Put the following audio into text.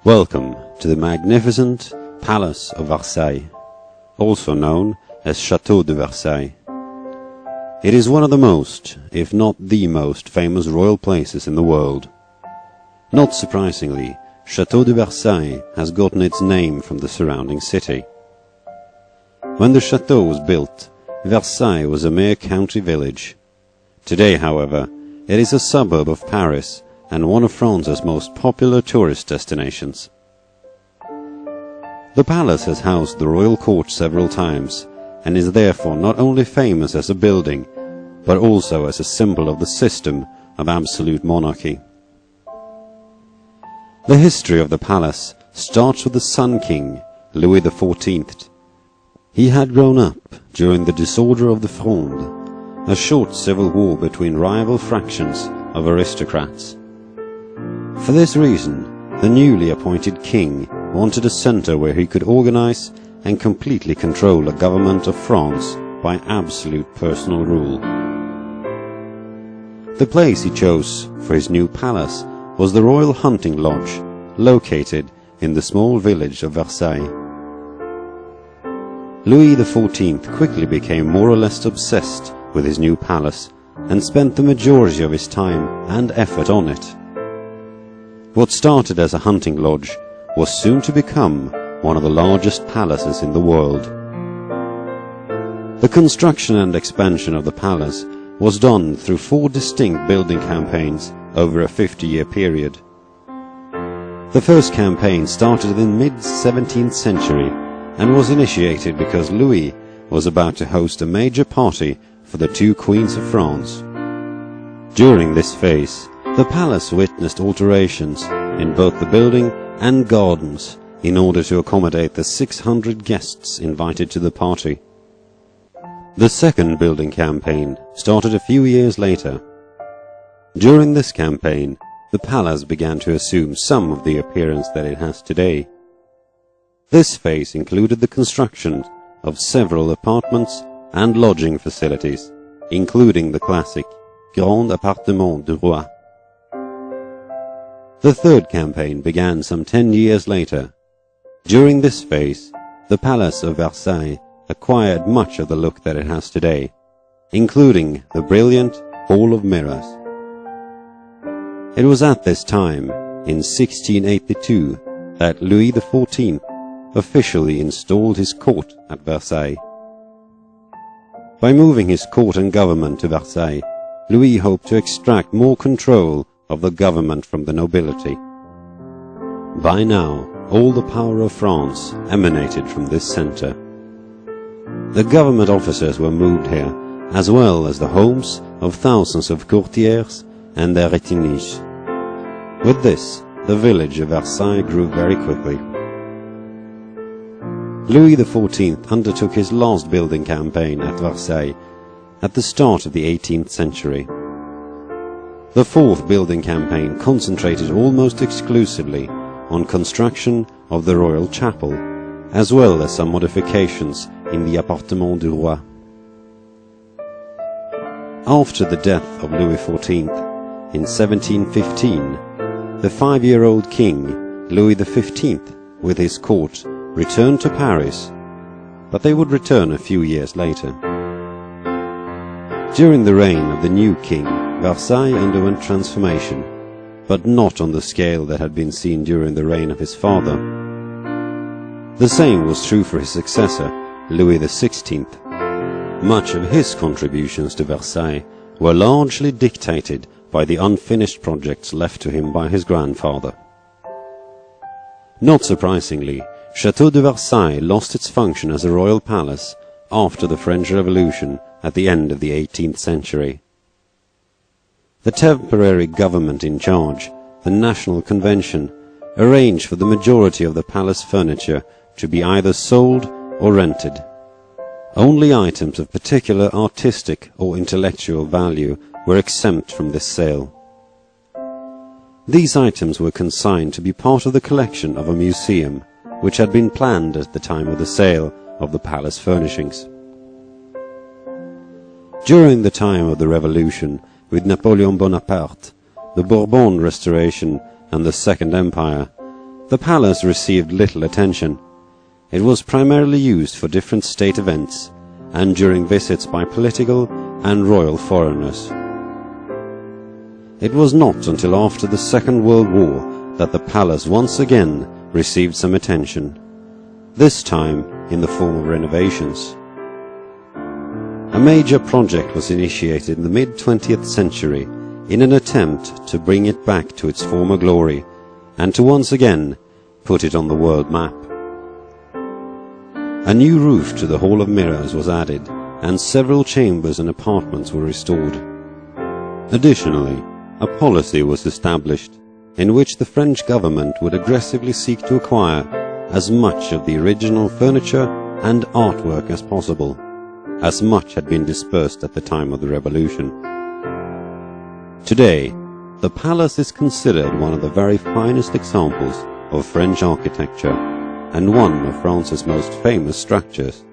Welcome to the magnificent Palace of Versailles, also known as Château de Versailles. It is one of the most, if not the most, famous royal places in the world. Not surprisingly, Château de Versailles has gotten its name from the surrounding city. When the château was built, Versailles was a mere country village. Today, however, it is a suburb of Paris and one of France's most popular tourist destinations. The palace has housed the royal court several times and is therefore not only famous as a building, but also as a symbol of the system of absolute monarchy. The history of the palace starts with the Sun King, Louis XIV. He had grown up during the disorder of the Fronde, a short civil war between rival fractions of aristocrats. For this reason, the newly appointed king wanted a center where he could organize and completely control a government of France by absolute personal rule. The place he chose for his new palace was the Royal Hunting Lodge, located in the small village of Versailles. Louis XIV quickly became more or less obsessed with his new palace and spent the majority of his time and effort on it. What started as a hunting lodge was soon to become one of the largest palaces in the world. The construction and expansion of the palace was done through 4 distinct building campaigns over a 50-year period. The first campaign started in the mid-17th century and was initiated because Louis was about to host a major party for the 2 queens of France. During this phase, the palace witnessed alterations in both the building and gardens in order to accommodate the 600 guests invited to the party. The second building campaign started a few years later. During this campaign, the palace began to assume some of the appearance that it has today. This phase included the construction of several apartments and lodging facilities, including the classic Grand Appartement du Roi. The third campaign began some 10 years later. During this phase, the Palace of Versailles acquired much of the look that it has today, including the brilliant Hall of Mirrors. It was at this time, in 1682, that Louis XIV officially installed his court at Versailles. By moving his court and government to Versailles, Louis hoped to extract more control of the government from the nobility. By now, all the power of France emanated from this center. The government officers were moved here, as well as the homes of thousands of courtiers and their retinues. With this, the village of Versailles grew very quickly. Louis XIV undertook his last building campaign at Versailles at the start of the 18th century. The fourth building campaign concentrated almost exclusively on construction of the royal chapel, as well as some modifications in the Appartement du Roi. After the death of Louis XIV in 1715, the 5-year-old king, Louis XV, with his court, returned to Paris, but they would return a few years later. During the reign of the new king, Versailles underwent transformation, but not on the scale that had been seen during the reign of his father. The same was true for his successor, Louis XVI. Much of his contributions to Versailles were largely dictated by the unfinished projects left to him by his grandfather. Not surprisingly, Château de Versailles lost its function as a royal palace after the French Revolution at the end of the 18th century. The temporary government in charge, the National Convention, arranged for the majority of the palace furniture to be either sold or rented. Only items of particular artistic or intellectual value were exempt from this sale. These items were consigned to be part of the collection of a museum, which had been planned at the time of the sale of the palace furnishings. During the time of the Revolution, with Napoleon Bonaparte, the Bourbon Restoration and the Second Empire, the palace received little attention. It was primarily used for different state events and during visits by political and royal foreigners. It was not until after the Second World War that the palace once again received some attention, this time in the form of renovations. A major project was initiated in the mid-20th century in an attempt to bring it back to its former glory and to once again put it on the world map. A new roof to the Hall of Mirrors was added, and several chambers and apartments were restored. Additionally, a policy was established in which the French government would aggressively seek to acquire as much of the original furniture and artwork as possible, as much had been dispersed at the time of the Revolution. Today, the palace is considered one of the very finest examples of French architecture and one of France's most famous structures.